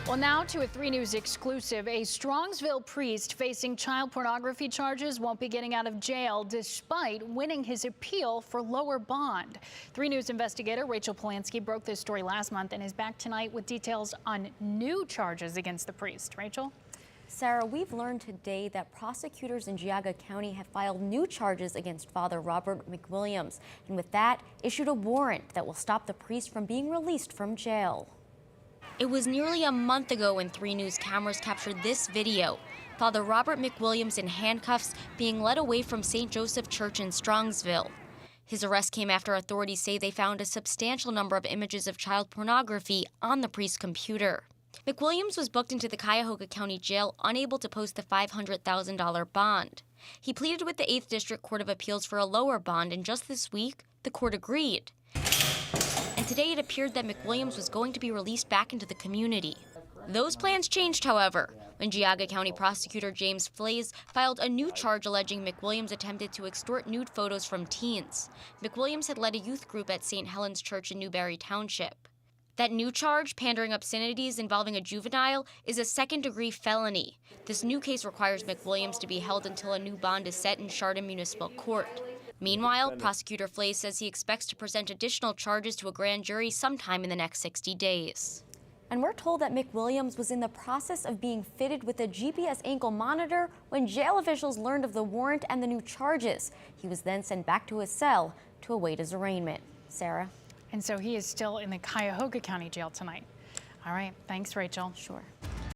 Well, now to a 3 News exclusive. A Strongsville priest facing child pornography charges won't be getting out of jail despite winning his appeal for lower bond. 3 News investigator Rachel Polanski broke this story last month and is back tonight with details on new charges against the priest. Rachel? Sarah, we've learned today that prosecutors in Geauga County have filed new charges against Father Robert McWilliams, and with that, issued a warrant that will stop the priest from being released from jail. It was nearly a month ago when 3 News cameras captured this video. Father Robert McWilliams in handcuffs being led away from St. Joseph Church in Strongsville. His arrest came after authorities say they found a substantial number of images of child pornography on the priest's computer. McWilliams was booked into the Cuyahoga County Jail, unable to post the $500,000 bond. He pleaded with the 8th District Court of Appeals for a lower bond, and just this week, the court agreed. And today it appeared that McWilliams was going to be released back into the community. Those plans changed, however, when Geauga County Prosecutor James Flays filed a new charge alleging McWilliams attempted to extort nude photos from teens. McWilliams had led a youth group at St. Helens Church in Newberry Township. That new charge, pandering obscenities involving a juvenile, is a second-degree felony. This new case requires McWilliams to be held until a new bond is set in Chardon Municipal Court. Meanwhile, Prosecutor Flays says he expects to present additional charges to a grand jury sometime in the next 60 days. And we're told that McWilliams was in the process of being fitted with a GPS ankle monitor when jail officials learned of the warrant and the new charges. He was then sent back to his cell to await his arraignment. Sarah? And so he is still in the Cuyahoga County Jail tonight. All right, thanks, Rachel. Sure.